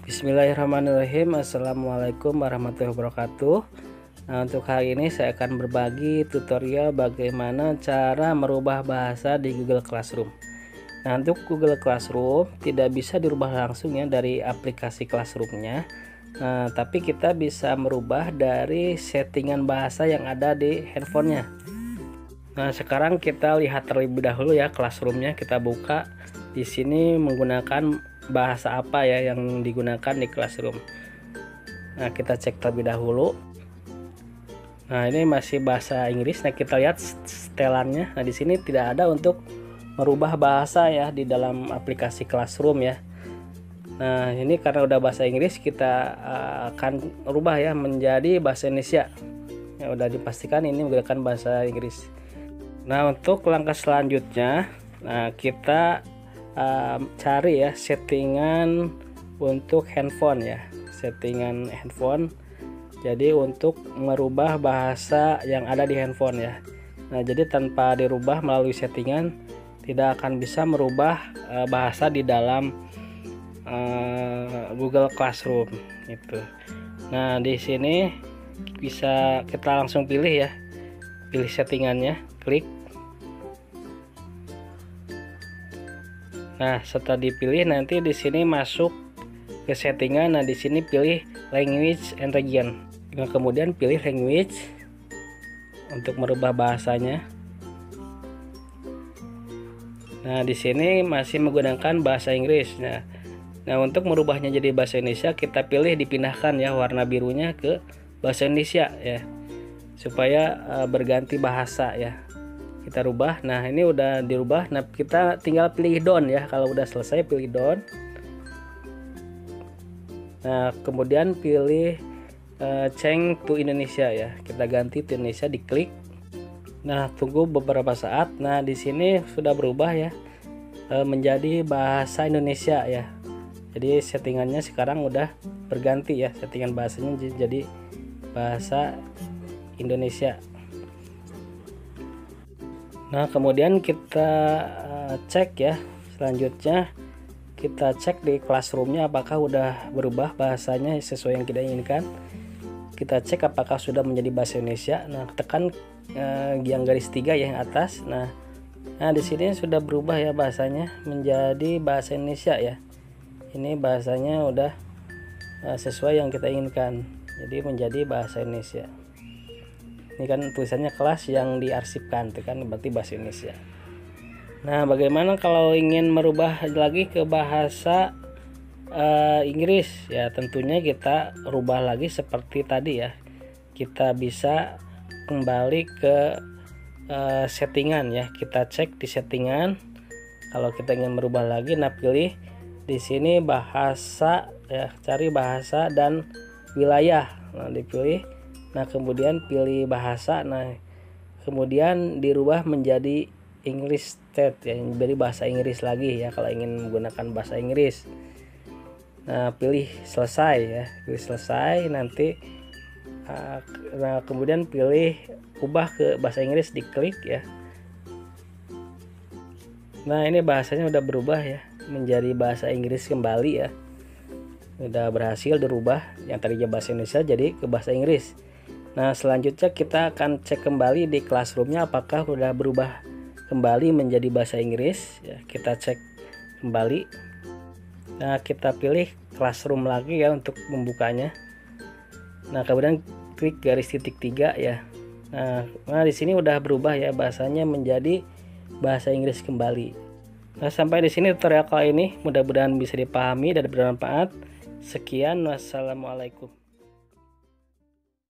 Bismillahirrahmanirrahim. Assalamualaikum warahmatullahi wabarakatuh. Nah, untuk hari ini saya akan berbagi tutorial bagaimana cara merubah bahasa di Google Classroom. Nah, untuk Google Classroom tidak bisa dirubah langsung ya dari aplikasi Classroom-nya. Nah, tapi kita bisa merubah dari settingan bahasa yang ada di handphonenya. Nah, sekarang kita lihat terlebih dahulu ya Classroom-nya. Kita buka. Di sini menggunakan bahasa apa ya yang digunakan di Classroom. Nah, kita cek terlebih dahulu. Nah, ini masih bahasa Inggris. Nah, kita lihat setelannya. Nah, di sini tidak ada untuk merubah bahasa ya di dalam aplikasi Classroom ya. Nah, ini karena udah bahasa Inggris, kita akan rubah ya menjadi bahasa Indonesia. Ya, udah dipastikan ini menggunakan bahasa Inggris. Nah, untuk langkah selanjutnya, nah kita cari ya settingan untuk handphone ya, settingan handphone. Jadi untuk merubah bahasa yang ada di handphone ya. Nah, jadi tanpa dirubah melalui settingan tidak akan bisa merubah bahasa di dalam Google Classroom itu. Nah, di sini bisa kita langsung pilih ya, pilih settingannya, klik. Nah, setelah dipilih nanti di sini masuk ke settingan. Nah, di sini pilih language and region. Nah, kemudian pilih language untuk merubah bahasanya. Nah, di sini masih menggunakan bahasa Inggris. Nah, untuk merubahnya jadi bahasa Indonesia kita pilih dipindahkan ya warna birunya ke bahasa Indonesia ya. Supaya berganti bahasa ya. Kita rubah. Nah, ini udah dirubah. Nah, kita tinggal pilih done ya. Kalau udah selesai pilih done. Nah, kemudian pilih change to Indonesia ya. Kita ganti to Indonesia, diklik. Nah, tunggu beberapa saat. Nah, di sini sudah berubah ya menjadi bahasa Indonesia ya. Jadi settingannya sekarang udah berganti ya. Settingan bahasanya jadi bahasa Indonesia. Nah, kemudian kita cek ya, selanjutnya kita cek di Classroom-nya apakah udah berubah bahasanya sesuai yang kita inginkan. Kita cek apakah sudah menjadi bahasa Indonesia. Nah, tekan yang garis 3 yang atas. Nah, di sini sudah berubah ya bahasanya menjadi bahasa Indonesia ya. Ini bahasanya udah sesuai yang kita inginkan. Jadi menjadi bahasa Indonesia. Ini kan tulisannya kelas yang diarsipkan, itu kan berarti bahasa Indonesia. Nah, bagaimana kalau ingin merubah lagi ke bahasa Inggris ya? Tentunya kita rubah lagi seperti tadi ya. Kita bisa kembali ke settingan ya. Kita cek di settingan. Kalau kita ingin merubah lagi, nah pilih di sini bahasa ya, cari bahasa dan wilayah. Nah, dipilih. Nah, kemudian pilih bahasa. Nah, kemudian dirubah menjadi English state ya, jadi bahasa Inggris lagi ya kalau ingin menggunakan bahasa Inggris. Nah, pilih selesai ya, pilih selesai. Nanti nah kemudian pilih ubah ke bahasa Inggris, diklik ya. Nah, ini bahasanya udah berubah ya menjadi bahasa Inggris kembali ya. Udah berhasil dirubah yang tadinya bahasa Indonesia jadi ke bahasa Inggris. Nah, selanjutnya kita akan cek kembali di Classroom-nya apakah sudah berubah kembali menjadi bahasa Inggris ya. Kita cek kembali. Nah, kita pilih Classroom lagi ya untuk membukanya. Nah, kemudian klik garis titik 3 ya. Nah, di sini udah berubah ya bahasanya menjadi bahasa Inggris kembali. Nah, sampai di sini tutorial kali ini, mudah-mudahan bisa dipahami dan bermanfaat. Sekian, wassalamualaikum.